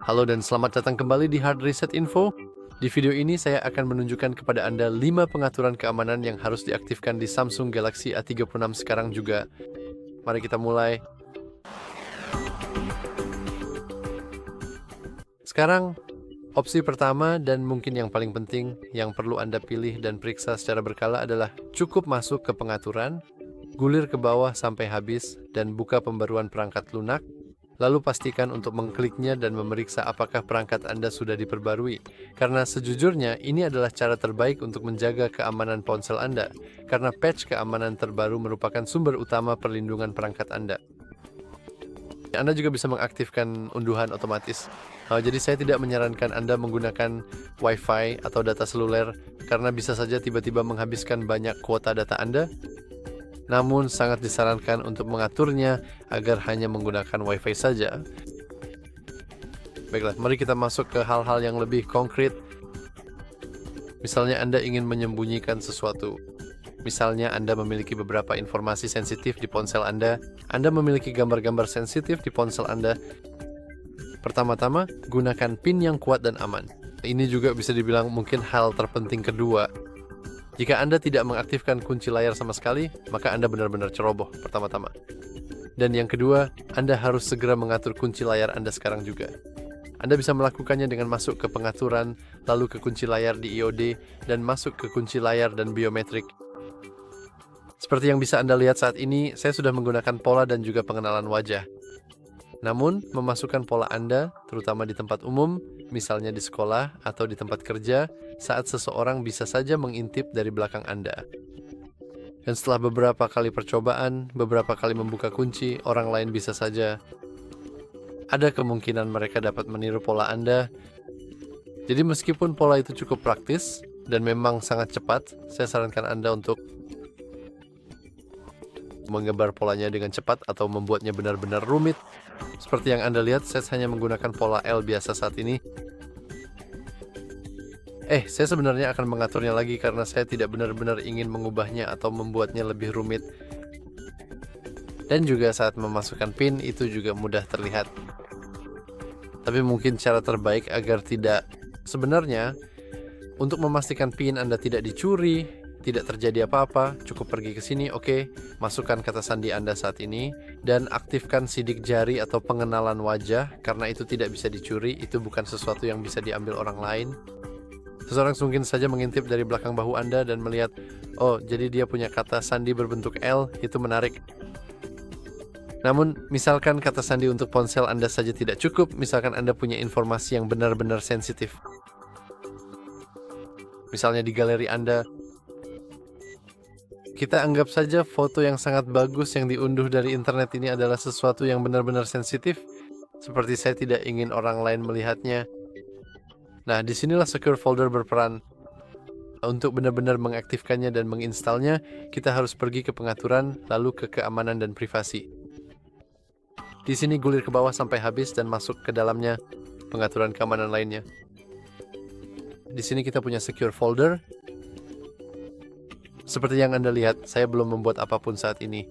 Halo dan selamat datang kembali di Hard Reset Info. Di video ini saya akan menunjukkan kepada Anda 5 pengaturan keamanan yang harus diaktifkan di Samsung Galaxy A36 sekarang juga. Mari kita mulai. Sekarang, opsi pertama dan mungkin yang paling penting yang perlu Anda pilih dan periksa secara berkala adalah cukup masuk ke pengaturan, gulir ke bawah sampai habis, dan buka pembaruan perangkat lunak. Lalu pastikan untuk mengkliknya dan memeriksa apakah perangkat Anda sudah diperbarui. Karena sejujurnya ini adalah cara terbaik untuk menjaga keamanan ponsel Anda. Karena patch keamanan terbaru merupakan sumber utama perlindungan perangkat Anda. Anda juga bisa mengaktifkan unduhan otomatis. Jadi saya tidak menyarankan Anda menggunakan Wi-Fi atau data seluler karena bisa saja tiba-tiba menghabiskan banyak kuota data Anda. Namun sangat disarankan untuk mengaturnya agar hanya menggunakan Wi-Fi saja. Baiklah, mari kita masuk ke hal-hal yang lebih konkret. Misalnya Anda ingin menyembunyikan sesuatu. Misalnya Anda memiliki beberapa informasi sensitif di ponsel Anda memiliki gambar-gambar sensitif di ponsel Anda. Pertama-tama, gunakan PIN yang kuat dan aman. Ini juga bisa dibilang mungkin hal terpenting kedua. Jika Anda tidak mengaktifkan kunci layar sama sekali, maka Anda benar-benar ceroboh pertama-tama. Dan yang kedua, Anda harus segera mengatur kunci layar Anda sekarang juga. Anda bisa melakukannya dengan masuk ke pengaturan, lalu ke kunci layar di iOD, dan masuk ke kunci layar dan biometrik. Seperti yang bisa Anda lihat saat ini, saya sudah menggunakan pola dan juga pengenalan wajah. Namun, memasukkan pola Anda, terutama di tempat umum, misalnya di sekolah atau di tempat kerja, saat seseorang bisa saja mengintip dari belakang Anda. Dan setelah beberapa kali percobaan, beberapa kali membuka kunci, orang lain bisa saja ada kemungkinan mereka dapat meniru pola Anda. Jadi meskipun pola itu cukup praktis dan memang sangat cepat, saya sarankan Anda untuk mengebar polanya dengan cepat atau membuatnya benar-benar rumit. Seperti yang Anda lihat, saya hanya menggunakan pola L biasa saat ini. Saya sebenarnya akan mengaturnya lagi karena saya tidak benar-benar ingin mengubahnya atau membuatnya lebih rumit. Dan juga saat memasukkan PIN itu juga mudah terlihat. Tapi mungkin cara terbaik agar tidak sebenarnya untuk memastikan PIN Anda tidak dicuri, tidak terjadi apa-apa, cukup pergi ke sini, masukkan kata sandi Anda saat ini, dan aktifkan sidik jari atau pengenalan wajah, karena itu tidak bisa dicuri, itu bukan sesuatu yang bisa diambil orang lain. Seseorang mungkin saja mengintip dari belakang bahu Anda dan melihat, jadi dia punya kata sandi berbentuk L, itu menarik. Namun, misalkan kata sandi untuk ponsel Anda saja tidak cukup, misalkan Anda punya informasi yang benar-benar sensitif. Misalnya di galeri Anda, kita anggap saja foto yang sangat bagus yang diunduh dari internet ini adalah sesuatu yang benar-benar sensitif, seperti saya tidak ingin orang lain melihatnya. Nah, disinilah Secure Folder berperan. Untuk benar-benar mengaktifkannya dan menginstalnya, kita harus pergi ke pengaturan, lalu ke keamanan dan privasi. Di sini gulir ke bawah sampai habis dan masuk ke dalamnya pengaturan keamanan lainnya. Di sini kita punya Secure Folder. Seperti yang Anda lihat, saya belum membuat apapun saat ini.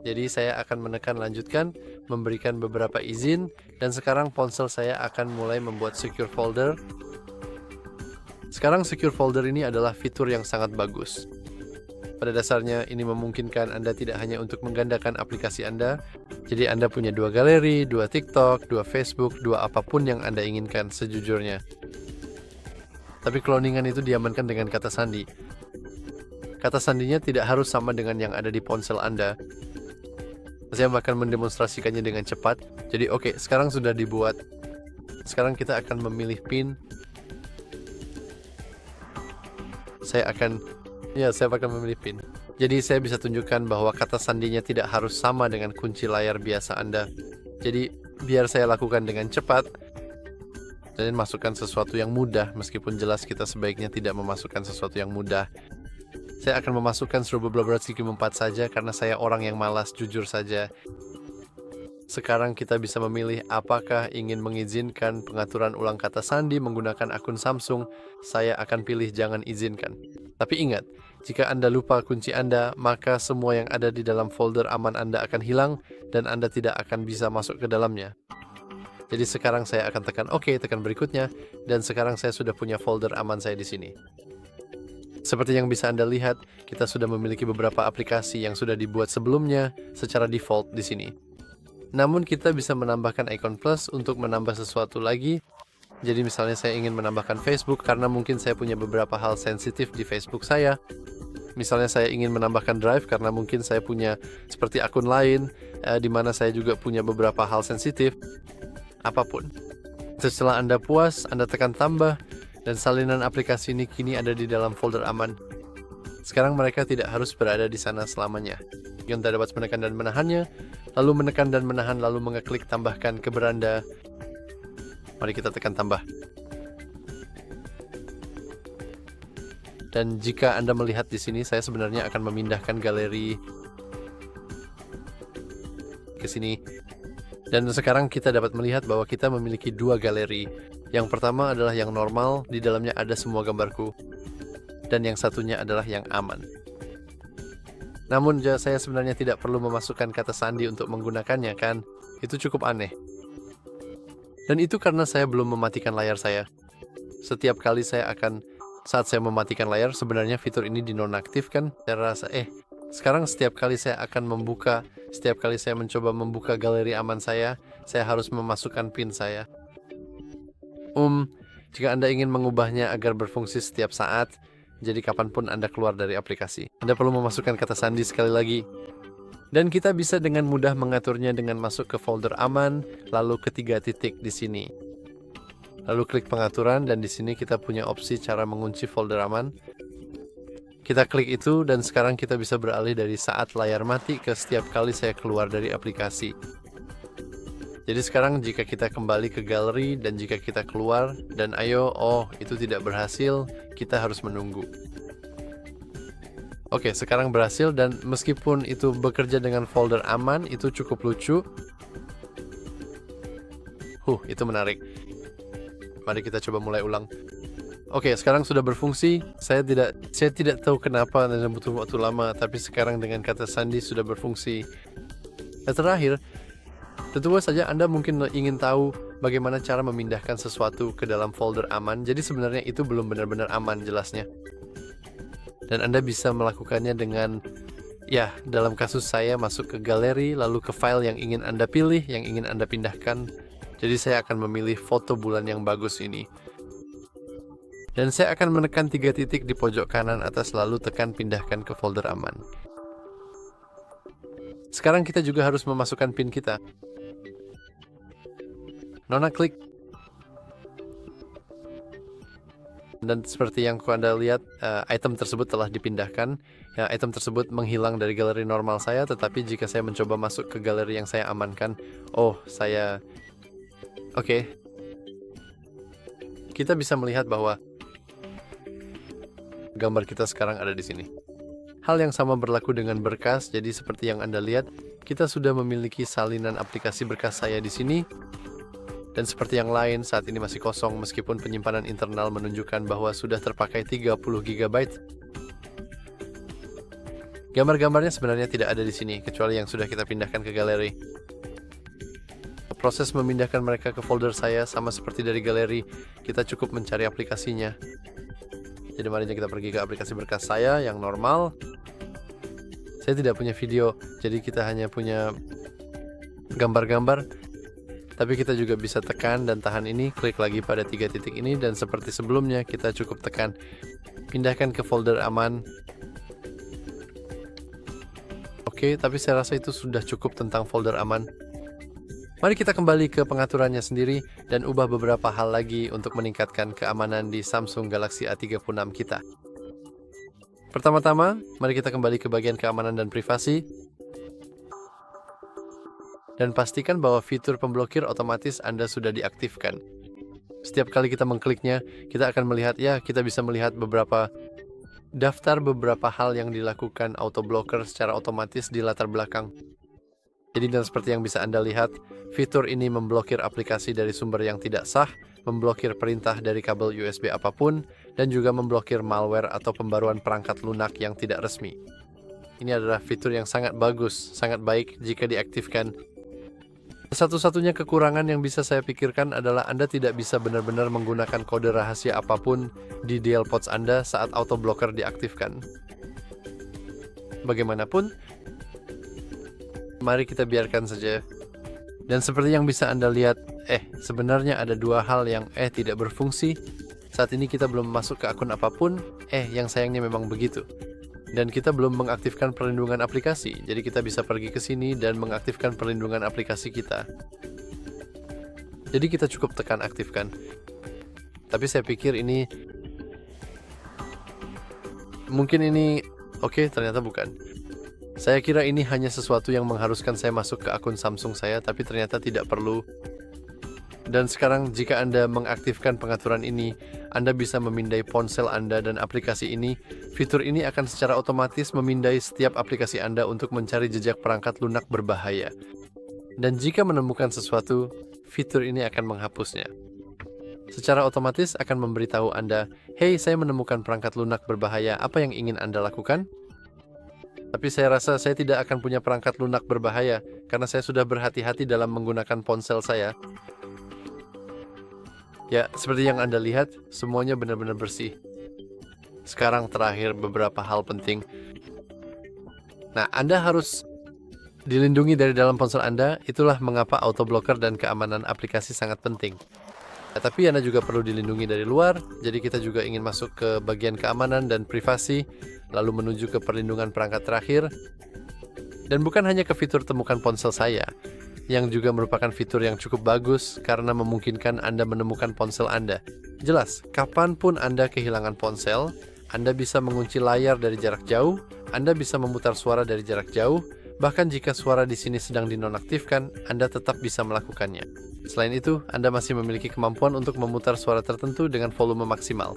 Jadi saya akan menekan lanjutkan, memberikan beberapa izin, dan sekarang ponsel saya akan mulai membuat Secure Folder. Sekarang Secure Folder ini adalah fitur yang sangat bagus. Pada dasarnya ini memungkinkan Anda tidak hanya untuk menggandakan aplikasi Anda, jadi Anda punya 2 galeri, 2 TikTok, 2 Facebook, 2 apapun yang Anda inginkan sejujurnya. Tapi cloningan itu diamankan dengan kata sandi. Kata sandinya tidak harus sama dengan yang ada di ponsel Anda. Saya akan mendemonstrasikannya dengan cepat. Jadi sekarang sudah dibuat. Sekarang kita akan memilih PIN. Saya akan memilih PIN. Jadi saya bisa tunjukkan bahwa kata sandinya tidak harus sama dengan kunci layar biasa Anda. Jadi biar saya lakukan dengan cepat. Dan masukkan sesuatu yang mudah, meskipun jelas kita sebaiknya tidak memasukkan sesuatu yang mudah. Saya akan memasukkan Strobo-Blobrodsky 4 saja karena saya orang yang malas, jujur saja. Sekarang kita bisa memilih apakah ingin mengizinkan pengaturan ulang kata sandi menggunakan akun Samsung. Saya akan pilih jangan izinkan. Tapi ingat, jika Anda lupa kunci Anda, maka semua yang ada di dalam folder aman Anda akan hilang dan Anda tidak akan bisa masuk ke dalamnya. Jadi sekarang saya akan tekan OK, tekan berikutnya, dan sekarang saya sudah punya folder aman saya di sini. Seperti yang bisa Anda lihat, kita sudah memiliki beberapa aplikasi yang sudah dibuat sebelumnya secara default di sini. Namun kita bisa menambahkan icon plus untuk menambah sesuatu lagi. Jadi misalnya saya ingin menambahkan Facebook karena mungkin saya punya beberapa hal sensitif di Facebook saya. Misalnya saya ingin menambahkan Drive karena mungkin saya punya seperti akun lain di mana saya juga punya beberapa hal sensitif. Apapun. Setelah Anda puas, Anda tekan tambah, dan salinan aplikasi ini kini ada di dalam folder aman. Sekarang mereka tidak harus berada di sana selamanya. Anda dapat menekan dan menahannya, lalu menekan dan menahan, lalu mengeklik tambahkan ke beranda. Mari kita tekan tambah. Dan jika Anda melihat di sini, saya sebenarnya akan memindahkan galeri ke sini. Dan sekarang kita dapat melihat bahwa kita memiliki dua galeri. Yang pertama adalah yang normal, di dalamnya ada semua gambarku. Dan yang satunya adalah yang aman. Namun saya sebenarnya tidak perlu memasukkan kata sandi untuk menggunakannya, kan? Itu cukup aneh. Dan itu karena saya belum mematikan layar saya. Setiap kali saat saya mematikan layar, sebenarnya fitur ini dinonaktifkan. Saya rasa, sekarang setiap kali saya akan setiap kali saya mencoba membuka galeri aman saya harus memasukkan PIN saya. Jika Anda ingin mengubahnya agar berfungsi setiap saat, jadi kapanpun Anda keluar dari aplikasi, Anda perlu memasukkan kata sandi sekali lagi. Dan kita bisa dengan mudah mengaturnya dengan masuk ke folder aman, lalu ke 3 titik di sini. Lalu klik pengaturan, dan di sini kita punya opsi cara mengunci folder aman. Kita klik itu, dan sekarang kita bisa beralih dari saat layar mati ke setiap kali saya keluar dari aplikasi. Jadi sekarang jika kita kembali ke galeri dan jika kita keluar dan itu tidak berhasil, kita harus menunggu. Oke, sekarang berhasil, dan meskipun itu bekerja dengan folder aman, itu cukup lucu. Itu menarik. Mari kita coba mulai ulang. Oke, sekarang sudah berfungsi. Saya tidak tahu kenapa dan butuh waktu lama, tapi sekarang dengan kata sandi sudah berfungsi. Dan terakhir, tentu saja Anda mungkin ingin tahu bagaimana cara memindahkan sesuatu ke dalam folder aman. Jadi sebenarnya itu belum benar-benar aman jelasnya. Dan Anda bisa melakukannya dengan, dalam kasus saya masuk ke galeri, lalu ke file yang ingin Anda pilih, yang ingin Anda pindahkan. Jadi saya akan memilih foto bulan yang bagus ini. Dan saya akan menekan 3 titik di pojok kanan atas, lalu tekan pindahkan ke folder aman. Sekarang kita juga harus memasukkan PIN kita. Nona klik. Dan seperti yang Anda lihat, item tersebut telah dipindahkan. Item tersebut menghilang dari galeri normal saya, tetapi jika saya mencoba masuk ke galeri yang saya amankan, kita bisa melihat bahwa gambar kita sekarang ada di sini. Hal yang sama berlaku dengan berkas. Jadi seperti yang Anda lihat, kita sudah memiliki salinan aplikasi berkas saya di sini. Dan seperti yang lain, saat ini masih kosong meskipun penyimpanan internal menunjukkan bahwa sudah terpakai 30 GB. Gambar-gambarnya sebenarnya tidak ada di sini, kecuali yang sudah kita pindahkan ke galeri. Proses memindahkan mereka ke folder saya sama seperti dari galeri, kita cukup mencari aplikasinya. Jadi mari kita pergi ke aplikasi berkas saya yang normal. Saya tidak punya video, jadi kita hanya punya gambar-gambar. Tapi kita juga bisa tekan dan tahan ini, klik lagi pada 3 titik ini, dan seperti sebelumnya kita cukup tekan pindahkan ke folder aman. Oke, tapi saya rasa itu sudah cukup tentang folder aman. Mari kita kembali ke pengaturannya sendiri dan ubah beberapa hal lagi untuk meningkatkan keamanan di Samsung Galaxy A36 kita. Pertama-tama, mari kita kembali ke bagian keamanan dan privasi. Dan pastikan bahwa fitur pemblokir otomatis Anda sudah diaktifkan. Setiap kali kita mengkliknya, kita akan melihat, kita bisa melihat daftar beberapa hal yang dilakukan autoblocker secara otomatis di latar belakang. Jadi dan seperti yang bisa Anda lihat, fitur ini memblokir aplikasi dari sumber yang tidak sah, memblokir perintah dari kabel USB apapun, dan juga memblokir malware atau pembaruan perangkat lunak yang tidak resmi. Ini adalah fitur yang sangat bagus, sangat baik jika diaktifkan. Satu-satunya kekurangan yang bisa saya pikirkan adalah Anda tidak bisa benar-benar menggunakan kode rahasia apapun di DLPods Anda saat autoblocker diaktifkan. Bagaimanapun, mari kita biarkan saja. Dan seperti yang bisa Anda lihat, sebenarnya ada dua hal yang tidak berfungsi. Saat ini kita belum masuk ke akun apapun, yang sayangnya memang begitu. Dan kita belum mengaktifkan perlindungan aplikasi, jadi kita bisa pergi ke sini dan mengaktifkan perlindungan aplikasi kita. Jadi kita cukup tekan aktifkan. Tapi saya pikir ini... Mungkin ini... Oke, ternyata bukan. Saya kira ini hanya sesuatu yang mengharuskan saya masuk ke akun Samsung saya, tapi ternyata tidak perlu. Dan sekarang jika Anda mengaktifkan pengaturan ini, Anda bisa memindai ponsel Anda dan aplikasi ini. Fitur ini akan secara otomatis memindai setiap aplikasi Anda untuk mencari jejak perangkat lunak berbahaya. Dan jika menemukan sesuatu, fitur ini akan menghapusnya. Secara otomatis akan memberitahu Anda, "Hey, saya menemukan perangkat lunak berbahaya, apa yang ingin Anda lakukan?" Tapi saya rasa saya tidak akan punya perangkat lunak berbahaya, karena saya sudah berhati-hati dalam menggunakan ponsel saya. Ya, seperti yang Anda lihat, semuanya benar-benar bersih. Sekarang terakhir beberapa hal penting. Nah, Anda harus dilindungi dari dalam ponsel Anda, itulah mengapa autoblocker dan keamanan aplikasi sangat penting. Tapi Anda juga perlu dilindungi dari luar, jadi kita juga ingin masuk ke bagian keamanan dan privasi, lalu menuju ke perlindungan perangkat terakhir. Dan bukan hanya ke fitur temukan ponsel saya, yang juga merupakan fitur yang cukup bagus karena memungkinkan Anda menemukan ponsel Anda. Jelas, kapanpun Anda kehilangan ponsel, Anda bisa mengunci layar dari jarak jauh, Anda bisa memutar suara dari jarak jauh, bahkan jika suara di sini sedang dinonaktifkan, Anda tetap bisa melakukannya. Selain itu, Anda masih memiliki kemampuan untuk memutar suara tertentu dengan volume maksimal.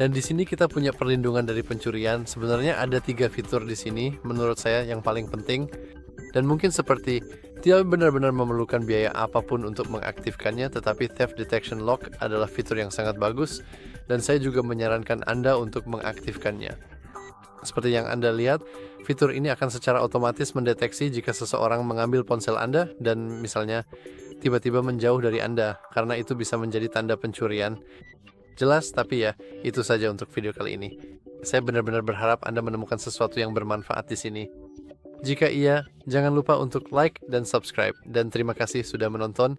Dan di sini kita punya perlindungan dari pencurian. Sebenarnya ada 3 fitur di sini, menurut saya yang paling penting. Dan mungkin seperti tidak benar-benar memerlukan biaya apapun untuk mengaktifkannya, tetapi Theft Detection Lock adalah fitur yang sangat bagus, dan saya juga menyarankan Anda untuk mengaktifkannya. Seperti yang Anda lihat, fitur ini akan secara otomatis mendeteksi jika seseorang mengambil ponsel Anda dan misalnya tiba-tiba menjauh dari Anda, karena itu bisa menjadi tanda pencurian. Jelas, tapi ya, itu saja untuk video kali ini. Saya benar-benar berharap Anda menemukan sesuatu yang bermanfaat di sini. Jika iya, jangan lupa untuk like dan subscribe, dan terima kasih sudah menonton.